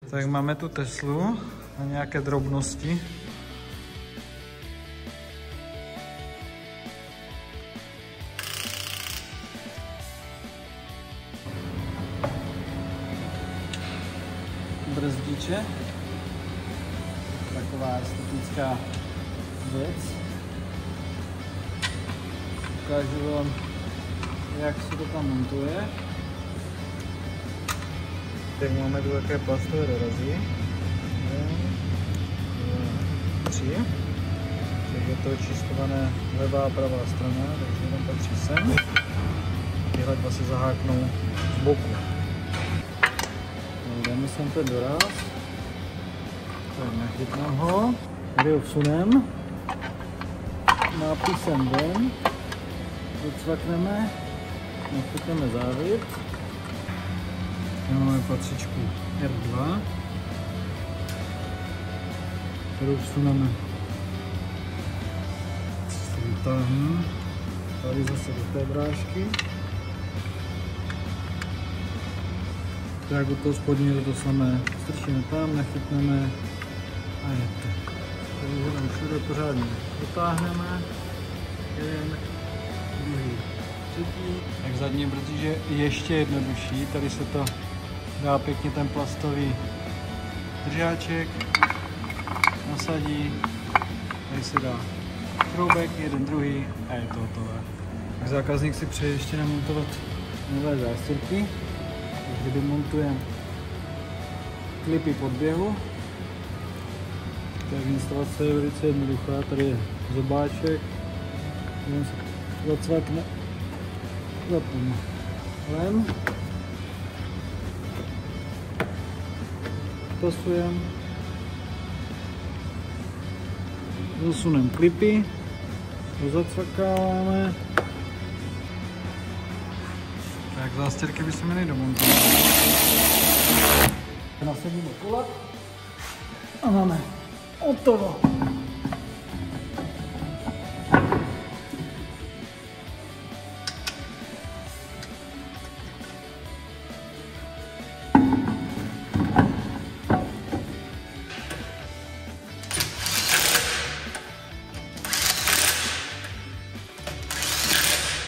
Tak máme tu Teslu na nějaké drobnosti. Brzdiče. Taková estetická věc. Ukážu vám, jak se to tam montuje. Tak máme tu také plastové dorazy. 3. Takže to je čistované levá a pravá strana, takže jenom patří sem. Tyhle dva se zaháknou z boku. Dáme sem ten doraz. Tak nachytnám ho. Tady ho vsunem. Nápisem ven. Docvakneme. Nachytneme závit. Máme patřičku R2, kterou vsuneme. Se vytáhnu. Tady zase do té brášky. Tak od toho spodního to samé. Strčíme tam, nachytneme a je to. Takže tam všude pořádně dotáhneme. Jeden, druhý, třetí. Tak zadní brzdiče je ještě jednodušší. Tady se to dá pěkně ten plastový držáček, nasadí, tady se dá šroubek, jeden, druhý a je to hotové. Tak zákazník si přeje ještě namontovat nové zástěrky, takže demontujeme klipy podběhu. Tak instalace je velice jednoduchá, tady je zobáček, jenom se zacvakne, zapneme lem. Pasujeme, zasuneme klipy, zacvakáváme. Tak zástěrky by se měly domontovat. Nasadíme kulak a máme hotovo.